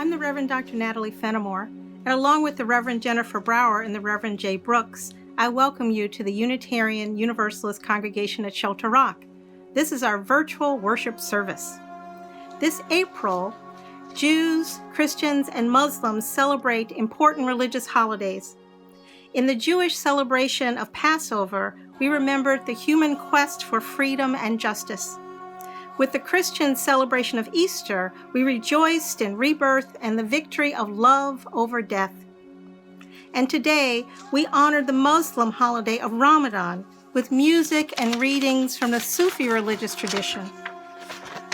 I'm the Reverend Dr. Natalie Fenimore, and along with the Reverend Jennifer Brower and the Reverend Jaye Brooks, I welcome you to the Unitarian Universalist Congregation at Shelter Rock. This is our virtual worship service. This April, Jews, Christians, and Muslims celebrate important religious holidays. In the Jewish celebration of Passover, we remembered the human quest for freedom and justice. With the Christian celebration of Easter, we rejoiced in rebirth and the victory of love over death. And today, we honor the Muslim holiday of Ramadan with music and readings from the Sufi religious tradition.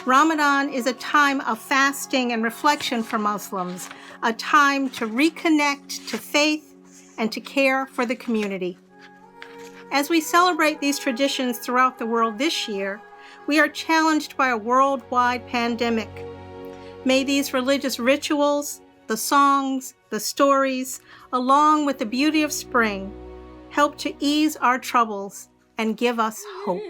Ramadan is a time of fasting and reflection for Muslims, a time to reconnect to faith and to care for the community. As we celebrate these traditions throughout the world this year, we are challenged by a worldwide pandemic. May these religious rituals, the songs, the stories, along with the beauty of spring, help to ease our troubles and give us hope.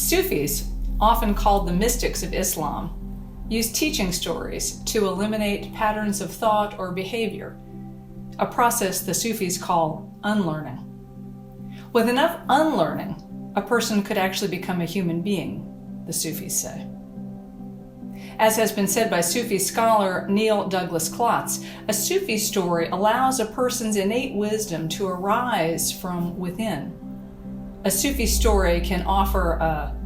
Sufis, often called the mystics of Islam, use teaching stories to eliminate patterns of thought or behavior, a process the Sufis call unlearning. With enough unlearning, a person could actually become a human being, the Sufis say. As has been said by Sufi scholar Neil Douglas Klotz, a Sufi story allows a person's innate wisdom to arise from within. A Sufi story can offer a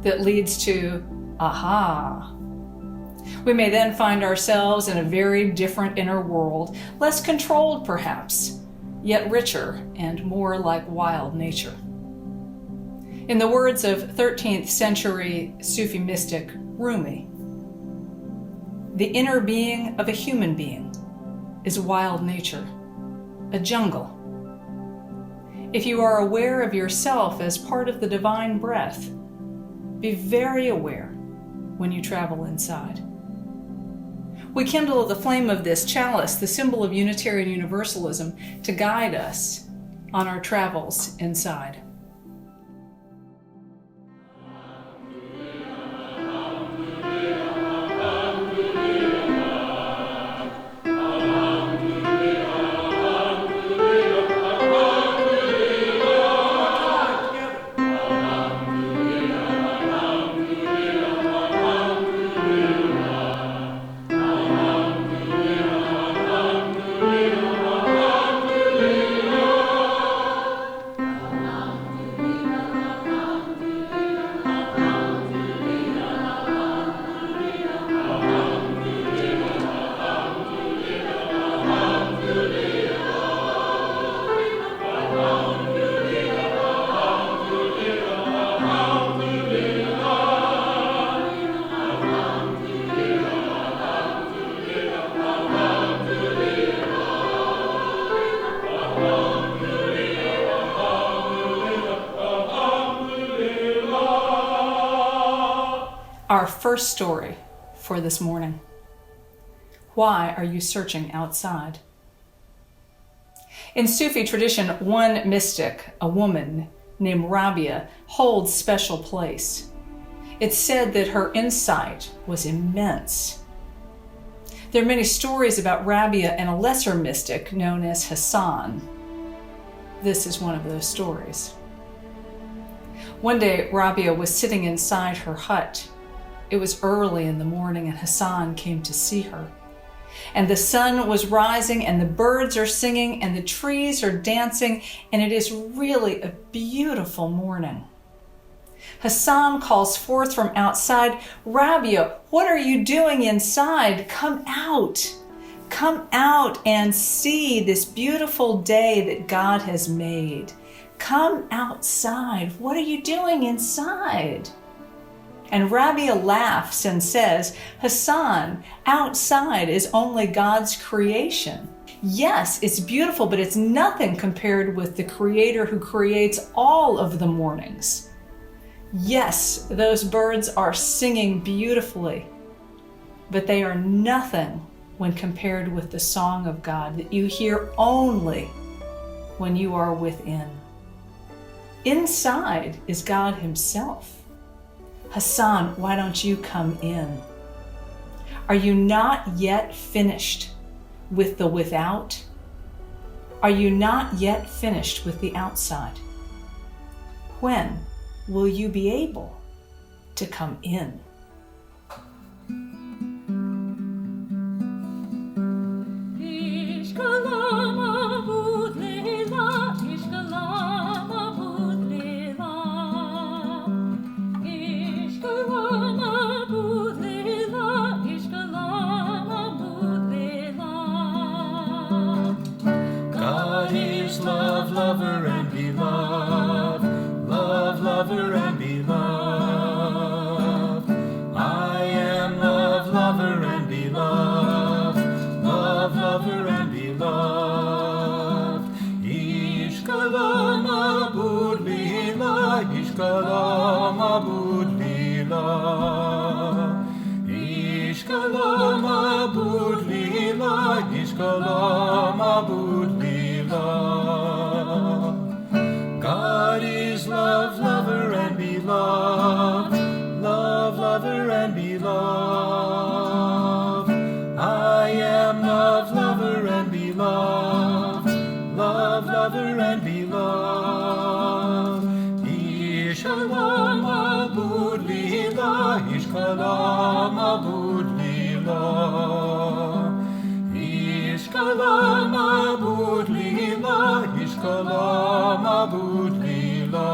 that leads to aha. We may then find ourselves in a very different inner world, less controlled perhaps, yet richer and more like wild nature. In the words of 13th century Sufi mystic Rumi, the inner being of a human being is wild nature, a jungle. If you are aware of yourself as part of the divine breath, be very aware when you travel inside. We kindle the flame of this chalice, the symbol of Unitarian Universalism, to guide us on our travels inside. Our first story for this morning. Why are you searching outside? In Sufi tradition, one mystic, a woman named Rabia, holds special place. It's said that her insight was immense. There are many stories about Rabia and a lesser mystic known as Hassan. This is one of those stories. One day, Rabia was sitting inside her hut. It was early in the morning and Hassan came to see her. And the sun was rising, and the birds are singing, and the trees are dancing, and it is really a beautiful morning. Hassan calls forth from outside, "Rabia, what are you doing inside? Come out. Come out and see this beautiful day that God has made. Come outside. What are you doing inside?" And Rabia laughs and says, "Hassan, outside is only God's creation. Yes, it's beautiful, but it's nothing compared with the Creator who creates all of the mornings. Yes, those birds are singing beautifully, but they are nothing when compared with the song of God that you hear only when you are within. Inside is God Himself. Hassan, why don't you come in? Are you not yet finished with the without? Are you not yet finished with the outside? When will you be able to come in?" Love, lover, and beloved. Love, lover, and beloved. I am love, lover, and beloved. Love, lover, and beloved. Ishkalam abud lila. Ishkalam abud lila. Ishkalam abud lila. Ishkalam abud lila. God is love, lover, and beloved. Love, lover, and beloved. I am love, lover, and beloved. Love, lover, and beloved. Ishkalam abud lila. Ishkalam abud lila. Ishkalam abud lila. Ishkalam abud lila.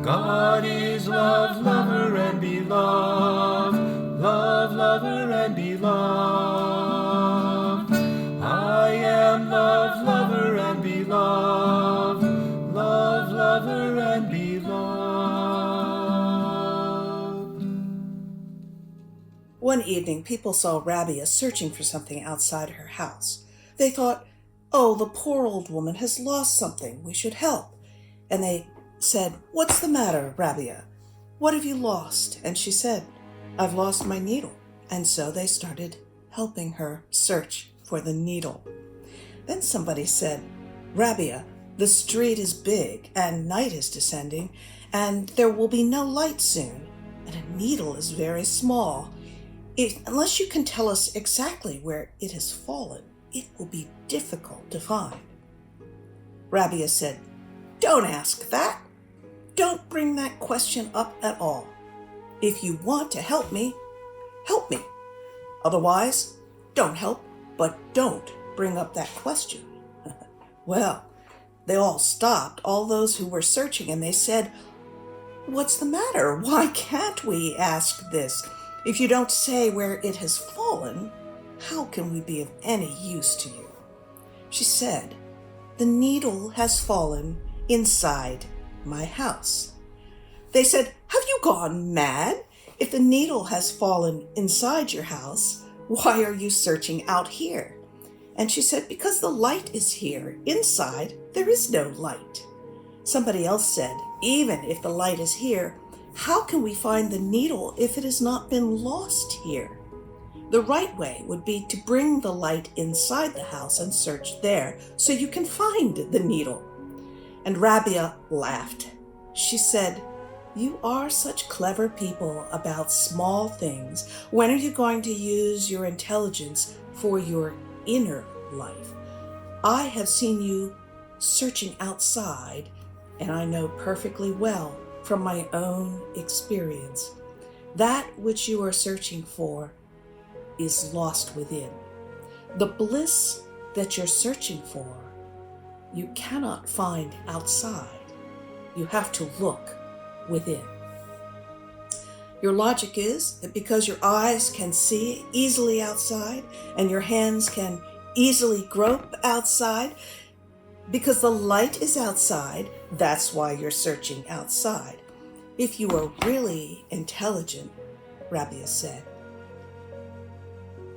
God is love, lover, and beloved. Love, lover, and beloved. I am love, lover, and beloved. Love, lover, and beloved. One evening, people saw Rabia searching for something outside her house. They thought, "Oh, the poor old woman has lost something. We should help." And they said, "What's the matter, Rabia? What have you lost?" And she said, "I've lost my needle." And so they started helping her search for the needle. Then somebody said, "Rabia, the street is big and night is descending, and there will be no light soon, and a needle is very small. Unless you can tell us exactly where it has fallen, it will be difficult to find." Rabia said, "Don't ask that. Don't bring that question up at all. If you want to help me, help me. Otherwise, don't help, but don't bring up that question." Well, they all stopped, all those who were searching, and they said, "What's the matter? Why can't we ask this? If you don't say where it has fallen, how can we be of any use to you?" She said, "The needle has fallen inside my house." They said, "Have you gone mad? If the needle has fallen inside your house, why are you searching out here?" And she said, "Because the light is here. Inside, there is no light." Somebody else said, "Even if the light is here, how can we find the needle if it has not been lost here? The right way would be to bring the light inside the house and search there so you can find the needle." And Rabia laughed. She said, "You are such clever people about small things. When are you going to use your intelligence for your inner life? I have seen you searching outside, and I know perfectly well from my own experience that which you are searching for is lost within. The bliss that you're searching for, you cannot find outside. You have to look within. Your logic is that because your eyes can see easily outside and your hands can easily grope outside, because the light is outside, that's why you're searching outside. If you are really intelligent, Rabia said,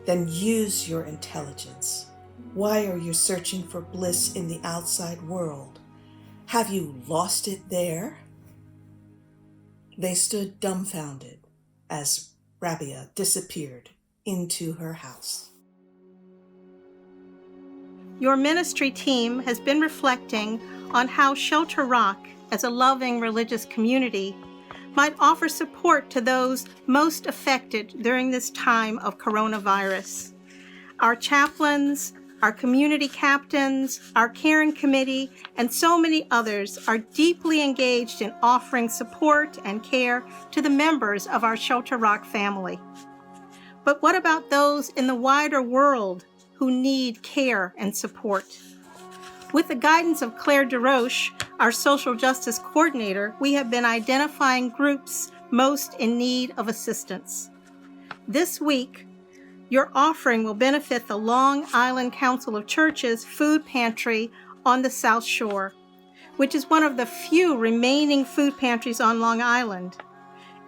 then use your intelligence. Why are you searching for bliss in the outside world? Have you lost it there? They stood dumbfounded as Rabia disappeared into her house. Your ministry team has been reflecting on how Shelter Rock, as a loving religious community, might offer support to those most affected during this time of coronavirus. Our chaplains, our community captains, our caring committee, and so many others are deeply engaged in offering support and care to the members of our Shelter Rock family. But what about those in the wider world who need care and support? With the guidance of Claire DeRoche, our social justice coordinator, we have been identifying groups most in need of assistance. This week, your offering will benefit the Long Island Council of Churches food pantry on the South Shore, which is one of the few remaining food pantries on Long Island.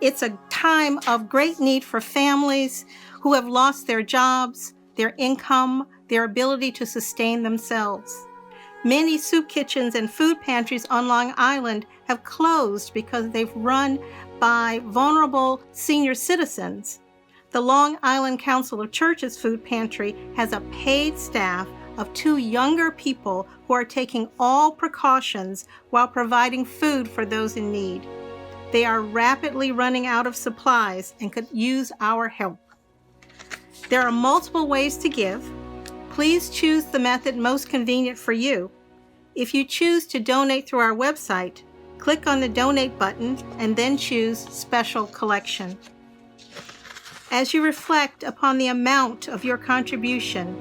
It's a time of great need for families who have lost their jobs, their income, their ability to sustain themselves. Many soup kitchens and food pantries on Long Island have closed because they've run by vulnerable senior citizens. The Long Island Council of Churches food pantry has a paid staff of 2 younger people who are taking all precautions while providing food for those in need. They are rapidly running out of supplies and could use our help. There are multiple ways to give. Please choose the method most convenient for you. If you choose to donate through our website, click on the donate button and then choose special collection. As you reflect upon the amount of your contribution,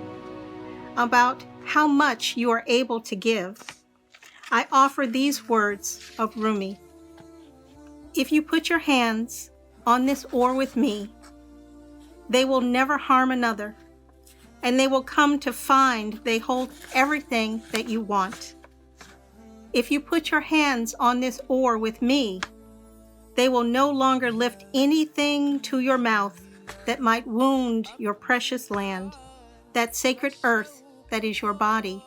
about how much you are able to give, I offer these words of Rumi. If you put your hands on this oar with me, they will never harm another, and they will come to find they hold everything that you want. If you put your hands on this oar with me, they will no longer lift anything to your mouth that might wound your precious land, that sacred earth that is your body.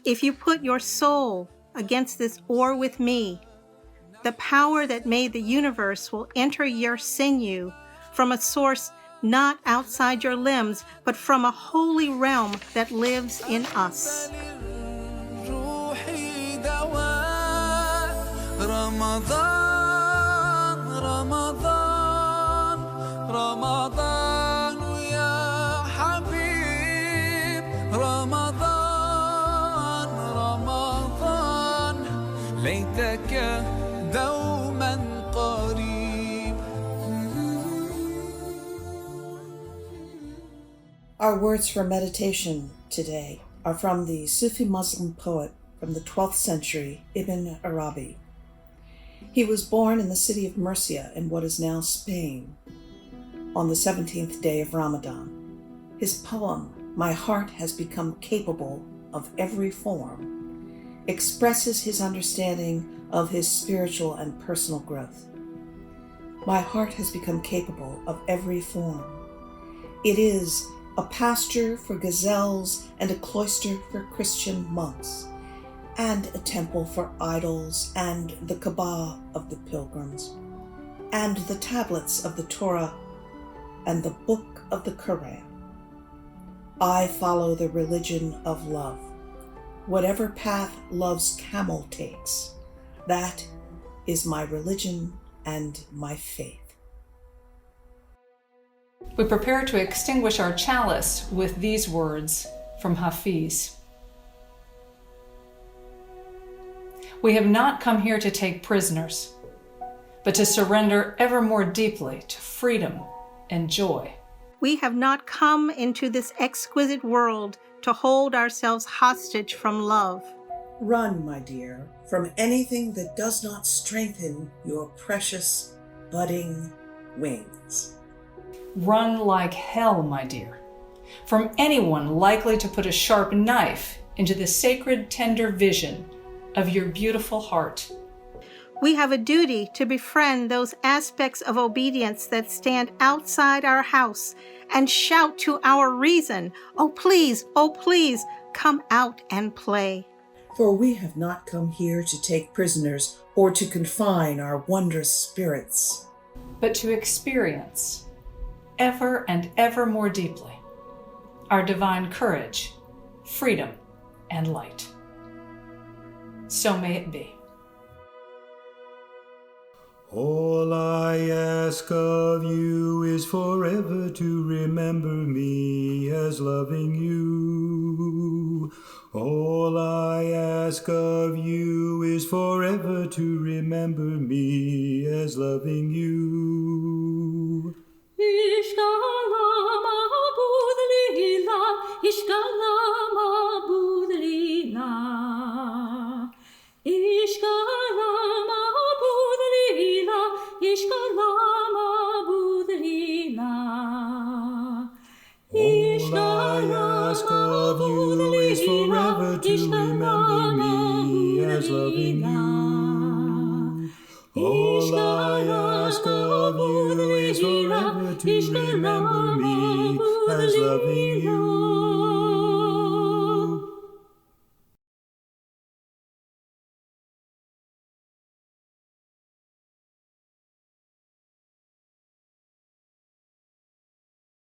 If you put your soul against this oar with me, the power that made the universe will enter your sinew from a source not outside your limbs, but from a holy realm that lives in us. Ramadan, Ramadan, Ramadan ya Habib, Ramadan, Ramadan, ليتك دوما قريب. Our words for meditation today are from the Sufi Muslim poet from the 12th century, Ibn Arabi. He was born in the city of Murcia in what is now Spain on the 17th day of Ramadan. His poem, My Heart Has Become Capable of Every Form, expresses his understanding of his spiritual and personal growth. My heart has become capable of every form. It is a pasture for gazelles and a cloister for Christian monks, and a temple for idols, and the Kaaba of the pilgrims, and the tablets of the Torah, and the book of the Quran. I follow the religion of love. Whatever path love's camel takes, that is my religion and my faith. We prepare to extinguish our chalice with these words from Hafiz. We have not come here to take prisoners, but to surrender ever more deeply to freedom and joy. We have not come into this exquisite world to hold ourselves hostage from love. Run, my dear, from anything that does not strengthen your precious, budding wings. Run like hell, my dear, from anyone likely to put a sharp knife into the sacred, tender vision of your beautiful heart. We have a duty to befriend those aspects of obedience that stand outside our house and shout to our reason, oh please, come out and play. For we have not come here to take prisoners or to confine our wondrous spirits, but to experience, ever and ever more deeply, our divine courage, freedom, and light. So may it be. All I ask of you is forever to remember me as loving you. All I ask of you is forever to remember me as loving you. Ishkala ma'bud lila, ishkala ma'bud lila, ishkala ma'bud lila, ishkala ma'bud lila. All I ask of you is forever to remember me as loving you. All I ask of you is forever to remember me as loving you.